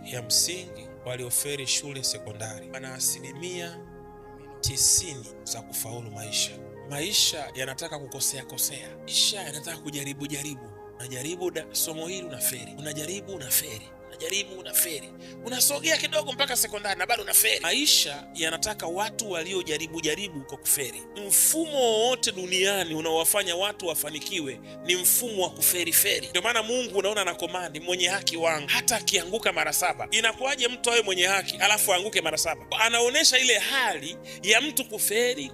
ya msingi walioferi shule sekondari wana asilimia 90 za kufaulu maisha. Maisha yanataka kukosea. Maisha yanataka kujaribu. Unajaribu somo hili unaferi, unajaribu unaferi, unajaribu unaferi, unasogea kidogo mpaka sekondari na bado unaferi. Maisha yanataka watu waliojaribu kwa kuferi. Mfumo wowote duniani unaowafanya watu wafanikiwe ni mfumo wa kuferi. Ndio maana Mungu unaona na komandi, mwenye haki wangu hata akianguka mara 7. Inakuwaje mtu awe mwenye haki alafu anguke mara 7? Anaonesha ile hali ya mtu kuferi,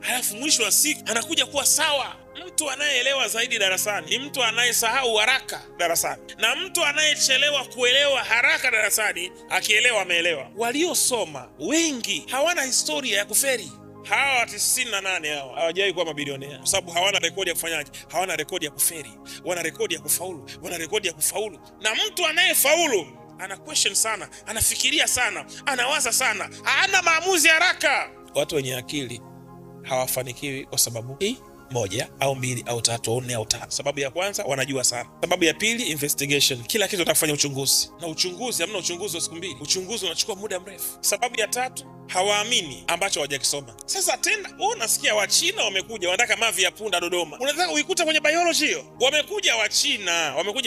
halafu mwisho wa siku anakuja kuwa sawa. Mtu anayeelewa zaidi darasani ni mtu anayesahau haraka darasani, na mtu anayechelewa kuelewa haraka darasani akielewa ameelewa. Waliosoma wengi hawana historia ya kuferi. Hawa 98 hawa hawajawahi kuwa mabilionea kwa sababu hawana rekodi ya kufanyaje? Hawana rekodi ya kuferi. Wana rekodi ya kufaulu, wana rekodi ya kufaulu. Na mtu anayefaulu ana question sana, anafikiria sana, anawaza sana, hana maamuzi haraka. Watu wenye akili hawafanikiwi kwa sababu hii 1 au 2 au 3 au 4 au 5. Sababu ya kwanza, wanajua sana. Sababu ya pili, investigation. Kila kitu utafanya uchunguzi, na uchunguzi hamna uchunguzi wa siku 2. Uchunguzi unachukua muda mrefu. Sababu ya tatu, hawaamini ambacho hawajakisoma. Sasa tena unasikia Wachina wamekuja wanataka mavi ya punda Dodoma. Unataka uikuta kwenye biology hiyo? Wamekuja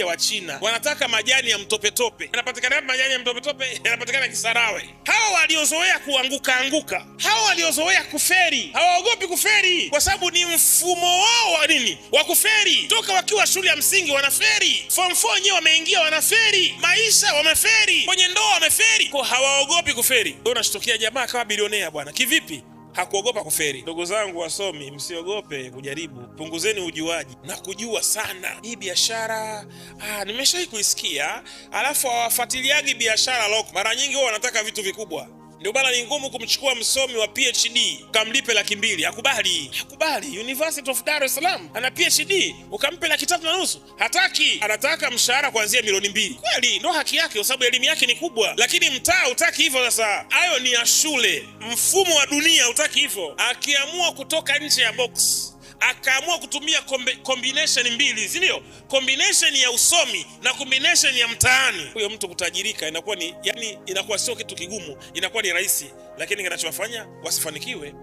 Wachina wanataka majani ya mtopetope. Yanapatikana hapa majani ya mtopetope, yanapatikana Kisarawe. Hawa waliozoea kuanguka, hawa waliozoea kuferi, hawaogopi kuferi kwa sababu ni mfumo wao wa nini? Wa kuferi. Toka wakiwa shule ya msingi wanaferi. Form 4 wenyewe wameingia wanaferi. Maisha wameferi. Kwenye ndoa wameferi. Kwa hawaogopi kuferi. Ndio unashtukia jamaa kama bilionea bwana. Kivipi? Hakuogopa kuferi. Ndugu zangu wasomi, msiogope kujaribu. Punguzeni ujuaji na kujua sana. Hii biashara nimeshawahi kuisikia, alafu hawafuatiliagi biashara loko. Mara nyingi wao wanataka vitu vikubwa. Ndio bana ni ngumu kumchukua msomi wa PhD ukamlipe 200,000. Hakubali. University of Dar es Salaam ana PhD ukampe 3,500,000. Hataki. Anataka mshahara kuanzia milioni 2. Kweli ndio haki yake kwa sababu elimu yake ni kubwa, lakini mtaa hutaki hivyo. Sasa hayo ni ya shule. Mfumo wa dunia hutaki hivyo. Akiamua kutoka nje ya box, akaamua kutumia combination 2, si ndio? Combination ya usomi na combination ya mtaani, huyo mtu kutajirika inakuwa ni inakuwa sio kitu kigumu, inakuwa ni rahisi. Lakini kinachowafanya wasifanikiwe